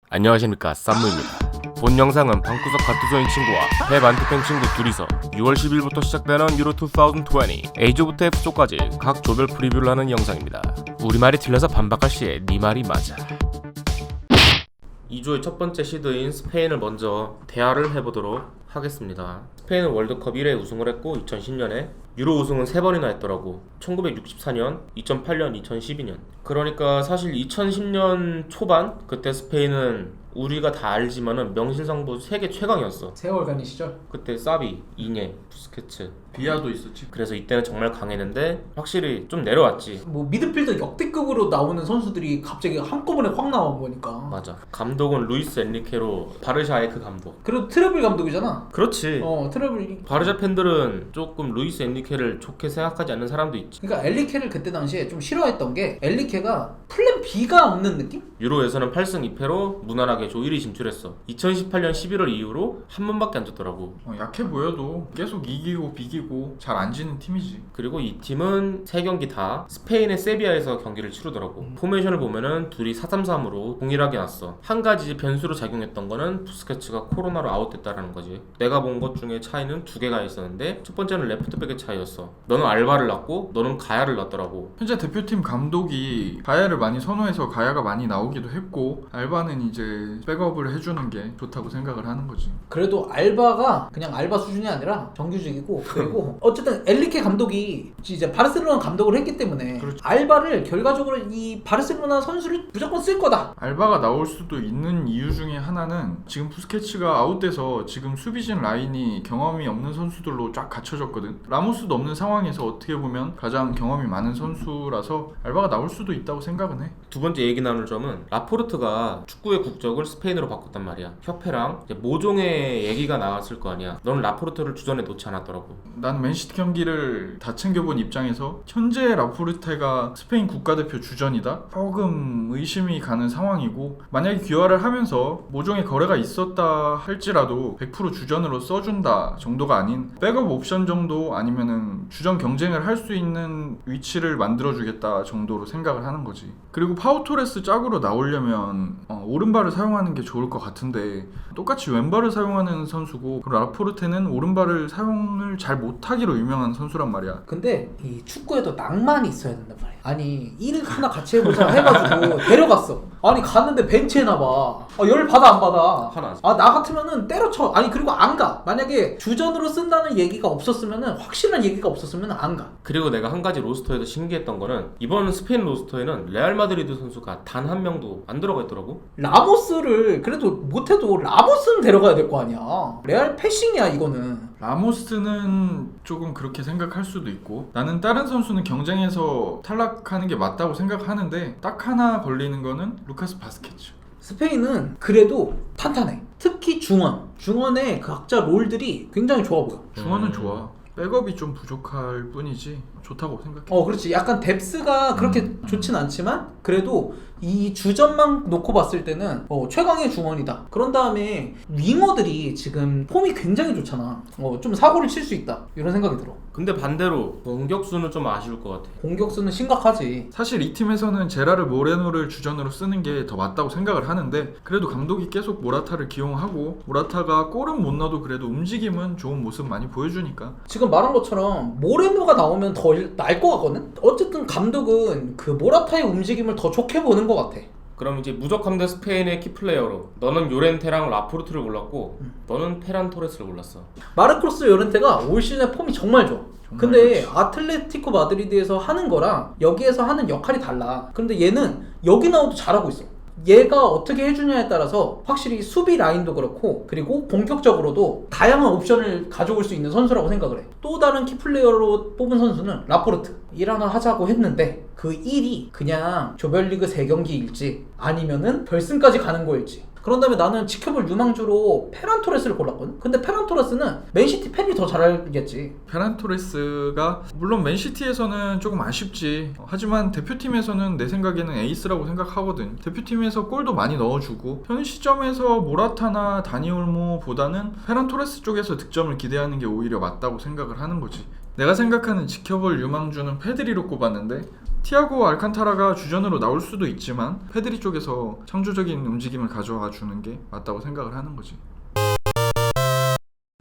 안녕하십니까, 쌈무입니다. 본 영상은 방구석 가투소인 친구와 펩 안티팬 친구 둘이서 6월 10일부터 시작되는 유로 2020 A조부터 F조까지 각 조별 프리뷰를 하는 영상입니다. 우리말이 틀려서 반박할 시에 네 말이 맞아. 2조의 첫 번째 시드인 스페인을 먼저 대하를 해보도록 하겠습니다. 스페인은 월드컵 1회 우승을 했고 2010년에 유로 우승은 3번이나 했더라고. 1964년, 2008년, 2012년. 그러니까 사실 2010년 초반 그때 스페인은 우리가 다 알지만은 명실상부 세계 최강이었어. 세월간이 시절? 그때 사비, 이녜, 부스케츠, 비아도 있었지. 그래서 이때는 정말 강했는데 확실히 좀 내려왔지. 뭐 미드필더 역대급으로 나오는 선수들이 갑자기 한꺼번에 확 나온 거니까. 맞아. 감독은 루이스 엔리케로 바르샤의 그 감독. 그리고 트러블 감독이잖아. 그렇지. 트러블. 바르샤 팬들은 조금 루이스 엔리케를 좋게 생각하지 않는 사람도 있지. 그러니까 엘리케를 그때 당시에 좀 싫어했던 게 엘리케가 플랜 B가 없는 느낌? 유로에서는 8승 2패로 무난하게 조 1위 진출했어. 2018년 11월 이후로 한 번밖에 안 졌더라고. 약해 보여도 계속 이기고 비기고 잘 안 지는 팀이지. 그리고 이 팀은 3경기 다 스페인의 세비야에서 경기를 치르더라고. 포메이션을 보면은 둘이 4-3-3으로 동일하게 났어. 한 가지 변수로 작용했던 거는 부스케츠가 코로나로 아웃됐다라는 거지. 내가 본 것 중에 차이는 2개가 있었는데 첫 번째는 레프트백의 차이였어. 너는 알바를 낳고 너는 가야를 낳더라고. 현재 대표팀 감독이 가야를 많이 선호해서 가야가 많이 나오기도 했고, 알바는 이제 백업을 해주는 게 좋다고 생각을 하는 거지. 그래도 알바가 그냥 알바 수준이 아니라 정규직이고 그리고 어쨌든 엘리케 감독이 이제 바르셀로나 감독을 했기 때문에 그렇죠. 알바를 결과적으로 이 바르셀로나 선수를 무조건 쓸 거다. 알바가 나올 수도 있는 이유 중에 하나는 지금 부스케츠가 아웃돼서 지금 수비진 라인이 경험이 없는 선수들로 쫙 갖춰졌거든. 라모스도 없는 상황에서 어떻게 보면 가장 경험이 많은 선수라서 알바가 나올 수도 있다고 생각은 해. 두 번째 얘기 나눌 점은 라포르트가 축구의 국적을 스페인으로 바꿨단 말이야. 협회랑 이제 모종의 얘기가 나왔을 거 아니야. 너는 라포르트를 주전에 놓지 않았더라고. 난 맨시티 경기를 다 챙겨본 입장에서 현재 라포르테가 스페인 국가대표 주전이다? 조금 의심이 가는 상황이고, 만약에 귀화를 하면서 모종의 거래가 있었다 할지라도 100% 주전으로 써준다 정도가 아닌 백업 옵션 정도, 아니면은 주전 경쟁을 할 수 있는 위치를 만들어주겠다 정도로 생각을 하는 거지. 그리고 파우토레스 짝으로 나오려면 오른발을 사용하는 게 좋을 것 같은데, 똑같이 왼발을 사용하는 선수고, 그리고 라포르테는 오른발을 사용을 잘 못하기로 유명한 선수란 말이야. 근데 이 축구에도 낭만이 있어야 된단 말이야. 아니 일 하나 같이 해보자 해가지고 데려갔어. 아니 갔는데 벤치에 나봐. 열 받아 안 받아? 하나. 나 같으면은 때려쳐. 아니 그리고 안 가. 만약에 주전으로 쓴다는 얘기가 없었으면은, 확실한 얘기가 없었으면 안 가. 그리고 내가 한 가지 로스터에서 신기했던 거는 이번 스페인 로스터에는 레알 마드리드 선수가 단 한 명도 안 들어가 있더라고. 라모스를 그래도 못해도 라모스는 데려가야 될 거 아니야. 레알 패싱이야 이거는. 라모스는 조금 그렇게 생각할 수도 있고, 나는 다른 선수는 경쟁에서 탈락하는 게 맞다고 생각하는데, 딱 하나 걸리는 거는 루카스 바스케츠. 스페인은 그래도 탄탄해. 특히 중원의 그 각자 롤들이 굉장히 좋아 보여. 중원은 좋아. 백업이 좀 부족할 뿐이지 좋다고 생각해. 그렇지. 약간 뎁스가 그렇게 좋진 않지만 그래도 이 주전만 놓고 봤을 때는 최강의 중원이다. 그런 다음에 윙어들이 지금 폼이 굉장히 좋잖아. 좀 사고를 칠 수 있다 이런 생각이 들어. 근데 반대로 공격수는 좀 아쉬울 것 같아. 공격수는 심각하지. 사실 이 팀에서는 제라르 모레노를 주전으로 쓰는 게 더 맞다고 생각을 하는데, 그래도 감독이 계속 모라타를 기용하고, 모라타가 골은 못 넣어도 그래도 움직임은 좋은 모습 많이 보여주니까. 지금 말한 것처럼 모레노가 나오면 더 나을 것 같거든? 어쨌든 감독은 그 모라타의 움직임을 더 좋게 보는 것 같아. 그럼 이제 무적함 대 스페인의 키플레이어로 너는 요렌테랑 라포르트를 골랐고 너는 페란 토레스를 골랐어. 마르코스 요렌테가 올 시즌에 폼이 정말 좋아. 근데 아틀레티코 마드리드에서 하는 거랑 여기에서 하는 역할이 달라. 그런데 얘는 여기 나와도 잘하고 있어. 얘가 어떻게 해주냐에 따라서 확실히 수비 라인도 그렇고, 그리고 공격적으로도 다양한 옵션을 가져올 수 있는 선수라고 생각을 해. 또 다른 키플레이어로 뽑은 선수는 라포르트. 일 하나 하자고 했는데 그 일이 그냥 조별리그 3경기일지 아니면은 결승까지 가는 거일지. 그런 다음에 나는 지켜볼 유망주로 페란 토레스를 골랐거든? 근데 페란 토레스는 맨시티 팬이 더 잘 알겠지. 페란 토레스가 물론 맨시티에서는 조금 아쉽지. 하지만 대표팀에서는 내 생각에는 에이스라고 생각하거든. 대표팀에서 골도 많이 넣어주고, 현 시점에서 모라타나 다니 올모보다는 페란 토레스 쪽에서 득점을 기대하는 게 오히려 맞다고 생각을 하는 거지. 내가 생각하는 지켜볼 유망주는 페드리로 꼽았는데 티아고 알칸타라가 주전으로 나올 수도 있지만 페드리 쪽에서 창조적인 움직임을 가져와 주는 게 맞다고 생각을 하는 거지.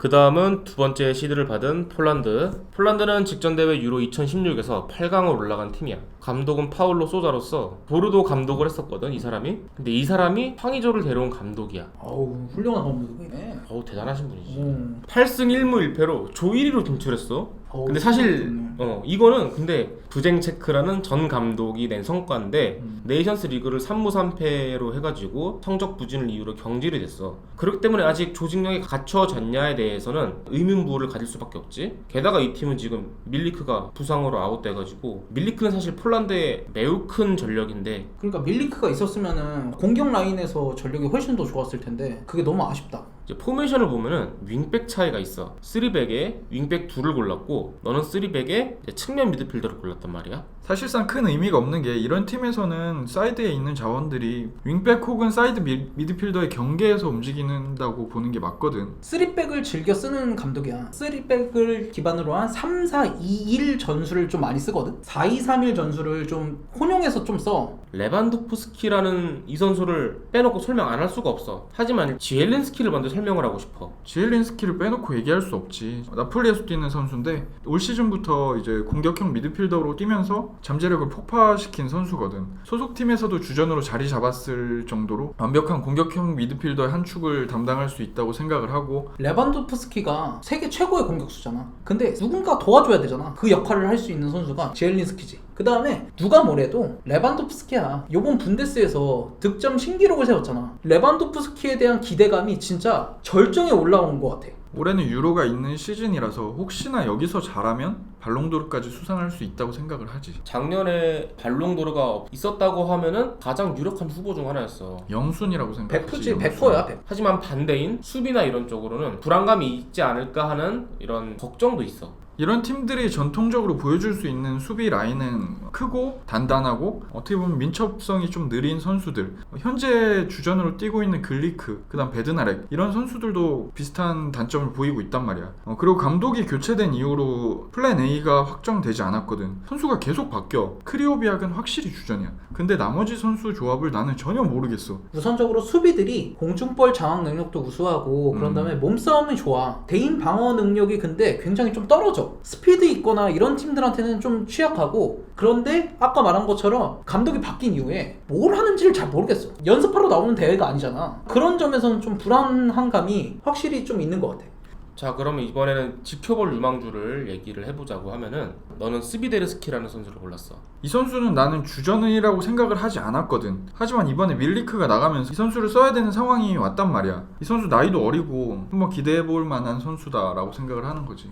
그 다음은 두 번째 시드를 받은 폴란드. 폴란드는 직전 대회 유로 2016에서 8강을 올라간 팀이야. 감독은 파울로 소자로서 보르도 감독을 했었거든, 이 사람이. 근데 이 사람이 황의조를 데려온 감독이야. 어우, 훌륭한 감독이네. 어우, 대단하신 분이지. 8승 1무 1패로 조 1위로 진출했어. 근데 사실 이거는 근데 부쟁체크라는 전 감독이 낸 성과인데 네이션스 리그를 3무 3패로 해가지고 성적 부진을 이유로 경질이 됐어. 그렇기 때문에 아직 조직력이 갖춰졌냐에 대해서는 의문부호를 가질 수밖에 없지. 게다가 이 팀은 지금 밀리크가 부상으로 아웃돼가지고, 밀리크는 사실 폴란드의 매우 큰 전력인데, 그러니까 밀리크가 있었으면은 공격 라인에서 전력이 훨씬 더 좋았을 텐데 그게 너무 아쉽다. 이제 포메이션을 보면은 윙백 차이가 있어. 3백에 윙백 2를 골랐고, 너는 3백에 측면 미드필더를 골랐단 말이야. 사실상 큰 의미가 없는 게 이런 팀에서는 사이드에 있는 자원들이 윙백 혹은 사이드 미드필더의 경계에서 움직이는다고 보는 게 맞거든. 3백을 즐겨 쓰는 감독이야. 3백을 기반으로 한 3-4-2-1 전술을 좀 많이 쓰거든. 4-2-3-1 전술을 좀 혼용해서 좀 써. 레반도프스키라는 이 선수를 빼놓고 설명 안 할 수가 없어. 하지만 지엘린스키를 먼저 설명을 하고 싶어. 지엘린스키를 빼놓고 얘기할 수 없지. 나폴리에서 뛰는 선수인데 올 시즌부터 이제 공격형 미드필더로 뛰면서 잠재력을 폭파시킨 선수거든. 소속팀에서도 주전으로 자리 잡았을 정도로 완벽한 공격형 미드필더의 한 축을 담당할 수 있다고 생각을 하고, 레반도프스키가 세계 최고의 공격수잖아. 근데 누군가 도와줘야 되잖아. 그 역할을 할 수 있는 선수가 지엘린스키지. 그 다음에 누가 뭐래도 레반도프스키야. 요번 분데스에서 득점 신기록을 세웠잖아. 레반도프스키에 대한 기대감이 진짜 절정에 올라온 것 같아. 올해는 유로가 있는 시즌이라서 혹시나 여기서 잘하면 발롱도르까지 수상할 수 있다고 생각을 하지. 작년에 발롱도르가 있었다고 하면은 가장 유력한 후보 중 하나였어. 영순이라고 생각하지. 100%지, 100%야. 100%. 하지만 반대인 수비나 이런 쪽으로는 불안감이 있지 않을까 하는 이런 걱정도 있어. 이런 팀들이 전통적으로 보여줄 수 있는 수비 라인은 크고 단단하고 어떻게 보면 민첩성이 좀 느린 선수들, 현재 주전으로 뛰고 있는 글리크, 그 다음 베드나렉, 이런 선수들도 비슷한 단점을 보이고 있단 말이야. 그리고 감독이 교체된 이후로 플랜 A가 확정되지 않았거든. 선수가 계속 바뀌어. 크리오비악은 확실히 주전이야. 근데 나머지 선수 조합을 나는 전혀 모르겠어. 우선적으로 수비들이 공중볼 장악 능력도 우수하고 그런 다음에 몸싸움이 좋아. 대인 방어 능력이 근데 굉장히 좀 떨어져. 스피드 있거나 이런 팀들한테는 좀 취약하고, 그런데 아까 말한 것처럼 감독이 바뀐 이후에 뭘 하는지를 잘 모르겠어. 연습하러 나오는 대회가 아니잖아. 그런 점에서는 좀 불안한 감이 확실히 좀 있는 것 같아. 자, 그러면 이번에는 지켜볼 유망주를 얘기를 해보자고 하면은, 너는 스비데르스키라는 선수를 골랐어. 이 선수는 나는 주전이라고 생각을 하지 않았거든. 하지만 이번에 밀리크가 나가면서 이 선수를 써야 되는 상황이 왔단 말이야. 이 선수 나이도 어리고 한번 기대해볼 만한 선수다라고 생각을 하는 거지.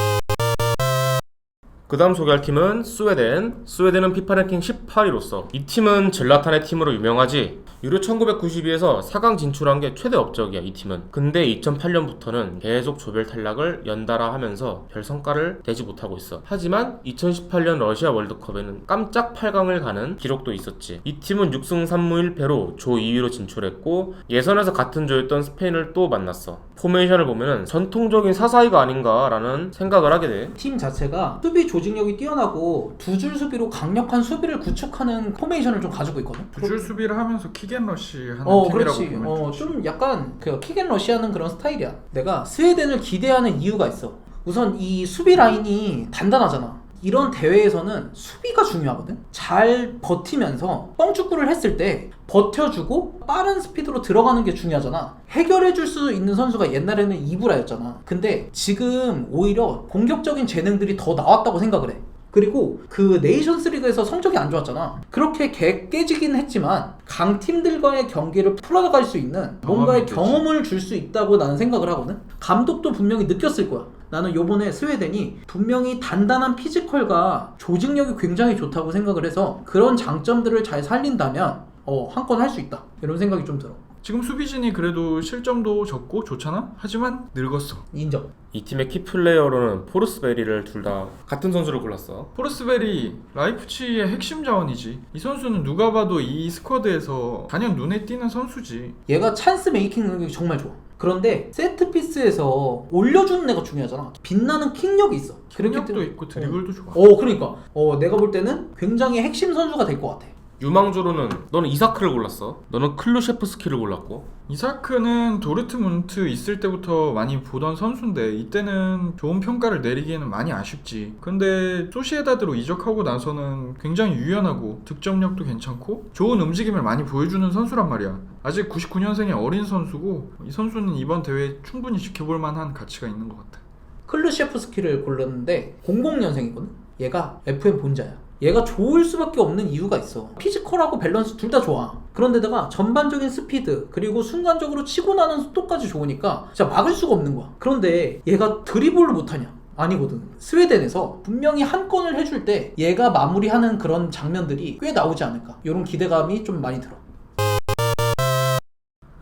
그 다음 소개할 팀은 스웨덴. 스웨덴은 피파 랭킹 18위로서 이 팀은 젤라탄의 팀으로 유명하지. 유로 1992에서 4강 진출한 게 최대 업적이야, 이 팀은. 근데 2008년부터는 계속 조별 탈락을 연달아 하면서 별 성과를 내지 못하고 있어. 하지만 2018년 러시아 월드컵에는 깜짝 8강을 가는 기록도 있었지. 이 팀은 6승 3무 1패로 조 2위로 진출했고, 예선에서 같은 조였던 스페인을 또 만났어. 포메이션을 보면은 전통적인 4-4-2가 아닌가라는 생각을 하게 돼. 팀 자체가 수비 조직력이 뛰어나고 두 줄 수비로 강력한 수비를 구축하는 포메이션을 좀 가지고 있거든. 두 줄 수비를 하면서 킥앤러시 하는 팀이라고 그렇지. 보면 좋지. 좀 약간 그 킥앤러시하는 그런 스타일이야. 내가 스웨덴을 기대하는 이유가 있어. 우선 이 수비 라인이 단단하잖아. 이런 대회에서는 수비가 중요하거든. 잘 버티면서 뻥축구를 했을 때 버텨주고 빠른 스피드로 들어가는 게 중요하잖아. 해결해줄 수 있는 선수가 옛날에는 이브라였잖아. 근데 지금 오히려 공격적인 재능들이 더 나왔다고 생각을 해. 그리고 그 네이션스 리그에서 성적이 안 좋았잖아. 그렇게 깨지긴 했지만 강팀들과의 경기를 풀어나갈 수 있는 뭔가의 경험을 줄 수 있다고 나는 생각을 하거든. 감독도 분명히 느꼈을 거야. 나는 요번에 스웨덴이 분명히 단단한 피지컬과 조직력이 굉장히 좋다고 생각을 해서 그런 장점들을 잘 살린다면 한 건 할 수 있다, 이런 생각이 좀 들어. 지금 수비진이 그래도 실점도 적고 좋잖아? 하지만 늙었어. 인정. 이 팀의 키플레이어로는 포르스베리를 둘 다 같은 선수를 골랐어. 포르스베리 라이프치히의 핵심 자원이지. 이 선수는 누가 봐도 이 스쿼드에서 단연 눈에 띄는 선수지. 얘가 찬스 메이킹 능력이 정말 좋아. 그런데 세트피스에서 올려주는 애가 중요하잖아. 빛나는 킥력이 있어. 그렇기 킥력도 때문에- 있고 드리블도 좋아. 그러니까 내가 볼 때는 굉장히 핵심 선수가 될 것 같아. 유망주로는 너는 이사크를 골랐어. 너는 클루셰프스키를 골랐고. 이사크는 도르트문트 있을 때부터 많이 보던 선수인데 이때는 좋은 평가를 내리기에는 많이 아쉽지. 근데 소시에다드로 이적하고 나서는 굉장히 유연하고 득점력도 괜찮고 좋은 움직임을 많이 보여주는 선수란 말이야. 아직 99년생의 어린 선수고 이 선수는 이번 대회에 충분히 지켜볼 만한 가치가 있는 것 같아. 클루셰프스키를 골랐는데 00년생이거든. 얘가 FM 본자야. 얘가 좋을 수밖에 없는 이유가 있어. 피지컬하고 밸런스 둘 다 좋아. 그런데다가 전반적인 스피드 그리고 순간적으로 치고 나는 속도까지 좋으니까 진짜 막을 수가 없는 거야. 그런데 얘가 드리블을 못하냐? 아니거든. 스웨덴에서 분명히 한 건을 해줄 때 얘가 마무리하는 그런 장면들이 꽤 나오지 않을까. 이런 기대감이 좀 많이 들어.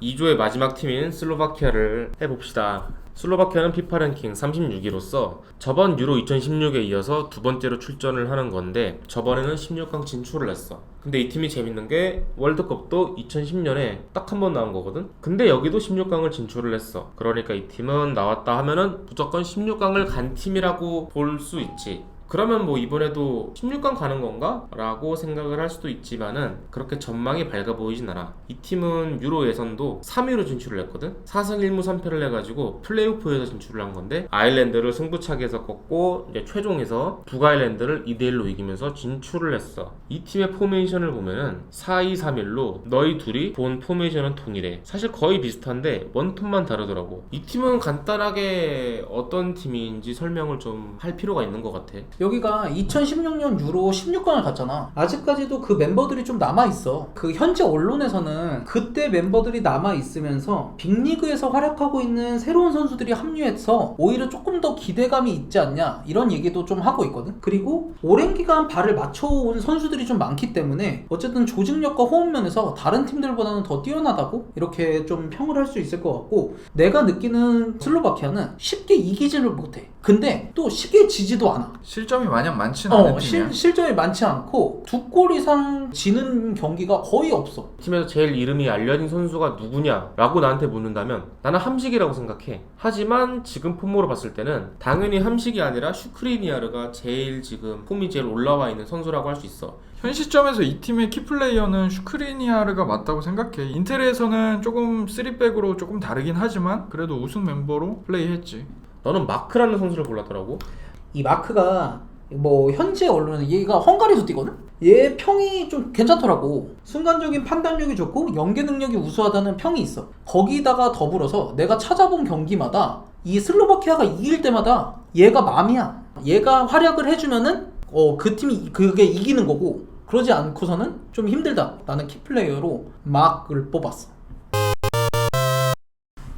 2조의 마지막 팀인 슬로바키아를 해봅시다. 슬로바키아는 피파 랭킹 36위로서 저번 유로 2016에 이어서 두 번째로 출전을 하는 건데 저번에는 16강 진출을 했어. 근데 이 팀이 재밌는 게 월드컵도 2010년에 딱 한 번 나온 거거든. 근데 여기도 16강을 진출을 했어. 그러니까 이 팀은 나왔다 하면은 무조건 16강을 간 팀이라고 볼 수 있지. 그러면 뭐 이번에도 16강 가는 건가? 라고 생각을 할 수도 있지만은 그렇게 전망이 밝아 보이진 않아. 이 팀은 유로 예선도 3위로 진출을 했거든? 4승 1무 3패를 해가지고 플레이오프에서 진출을 한 건데 아일랜드를 승부차기에서 꺾고 이제 최종에서 북아일랜드를 2대1로 이기면서 진출을 했어. 이 팀의 포메이션을 보면은 4-2-3-1로 너희 둘이 본 포메이션은 동일해. 사실 거의 비슷한데 원톱만 다르더라고. 이 팀은 간단하게 어떤 팀인지 설명을 좀 할 필요가 있는 것 같아. 여기가 2016년 유로 16강을 갔잖아. 아직까지도 그 멤버들이 좀 남아있어. 그 현지 언론에서는 그때 멤버들이 남아있으면서 빅리그에서 활약하고 있는 새로운 선수들이 합류해서 오히려 조금 더 기대감이 있지 않냐 이런 얘기도 좀 하고 있거든. 그리고 오랜 기간 발을 맞춰온 선수들이 좀 많기 때문에 어쨌든 조직력과 호흡면에서 다른 팀들보다는 더 뛰어나다고 이렇게 좀 평을 할 수 있을 것 같고, 내가 느끼는 슬로바키아는 쉽게 이기지를 못해. 근데 또 쉽게 지지도 않아. 실점이 마냥 많지는 않은 팀이야. 실점이 많지 않고 2골 이상 지는 경기가 거의 없어. 팀에서 제일 이름이 알려진 선수가 누구냐라고 나한테 묻는다면 나는 함식이라고 생각해. 하지만 지금 폼으로 봤을 때는 당연히 함식이 아니라 슈크리니아르가 제일 지금 폼이 제일 올라와 있는 선수라고 할 수 있어. 현 시점에서 이 팀의 키플레이어는 슈크리니아르가 맞다고 생각해. 인텔에서는 조금 3백으로 조금 다르긴 하지만 그래도 우승 멤버로 플레이했지. 너는 마크라는 선수를 골랐더라고. 이 마크가 뭐 현지 언론은 얘가 헝가리에서 뛰거든? 얘 평이 좀 괜찮더라고. 순간적인 판단력이 좋고 연계 능력이 우수하다는 평이 있어. 거기다가 더불어서 내가 찾아본 경기마다 이 슬로바키아가 이길 때마다 얘가 맘이야. 얘가 활약을 해주면은 그 팀이 그게 이기는 거고, 그러지 않고서는 좀 힘들다. 나는 키플레이어로 막을 뽑았어.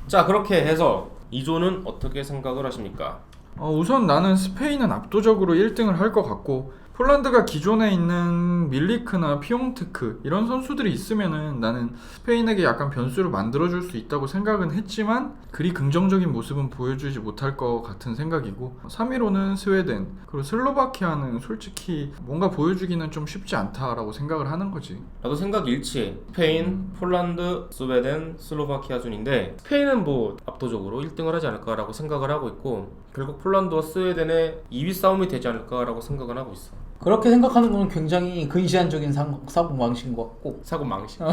자, 그렇게 해서 2조는 어떻게 생각을 하십니까? 우선 나는 스페인은 압도적으로 1등을 할 것 같고, 폴란드가 기존에 있는 밀리크나 피옹트크 이런 선수들이 있으면은 나는 스페인에게 약간 변수를 만들어줄 수 있다고 생각은 했지만 그리 긍정적인 모습은 보여주지 못할 것 같은 생각이고, 3위로는 스웨덴, 그리고 슬로바키아는 솔직히 뭔가 보여주기는 좀 쉽지 않다라고 생각을 하는 거지. 나도 생각 일치해. 스페인, 폴란드, 스웨덴, 슬로바키아 순인데 스페인은 뭐 압도적으로 1등을 하지 않을까라고 생각을 하고 있고, 결국 폴란드와 스웨덴의 2위 싸움이 되지 않을까라고 생각은 하고 있어. 그렇게 생각하는 건 굉장히 근시안적인 사고방식인 것 같고, 사고망신.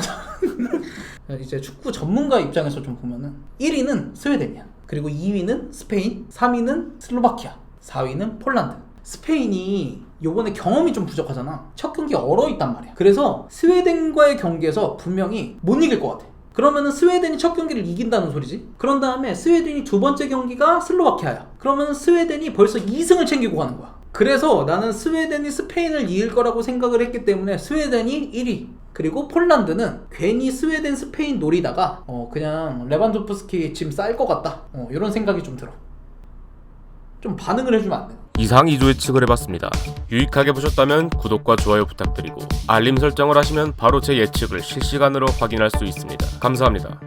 이제 축구 전문가 입장에서 좀 보면은 1위는 스웨덴이야. 그리고 2위는 스페인, 3위는 슬로바키아, 4위는 폴란드. 스페인이 요번에 경험이 좀 부족하잖아. 첫 경기 얼어있단 말이야. 그래서 스웨덴과의 경기에서 분명히 못 이길 것 같아. 그러면은 스웨덴이 첫 경기를 이긴다는 소리지. 그런 다음에 스웨덴이 두 번째 경기가 슬로바키아야. 그러면 스웨덴이 벌써 2승을 챙기고 가는 거야. 그래서 나는 스웨덴이 스페인을 이길 거라고 생각을 했기 때문에 스웨덴이 1위, 그리고 폴란드는 괜히 스웨덴 스페인 노리다가 그냥 레반도프스키 짐 쌀 것 같다, 이런 생각이 좀 들어. 좀 반응을 해주면 안 돼? 이상 2조 예측을 해봤습니다. 유익하게 보셨다면 구독과 좋아요 부탁드리고 알림 설정을 하시면 바로 제 예측을 실시간으로 확인할 수 있습니다. 감사합니다.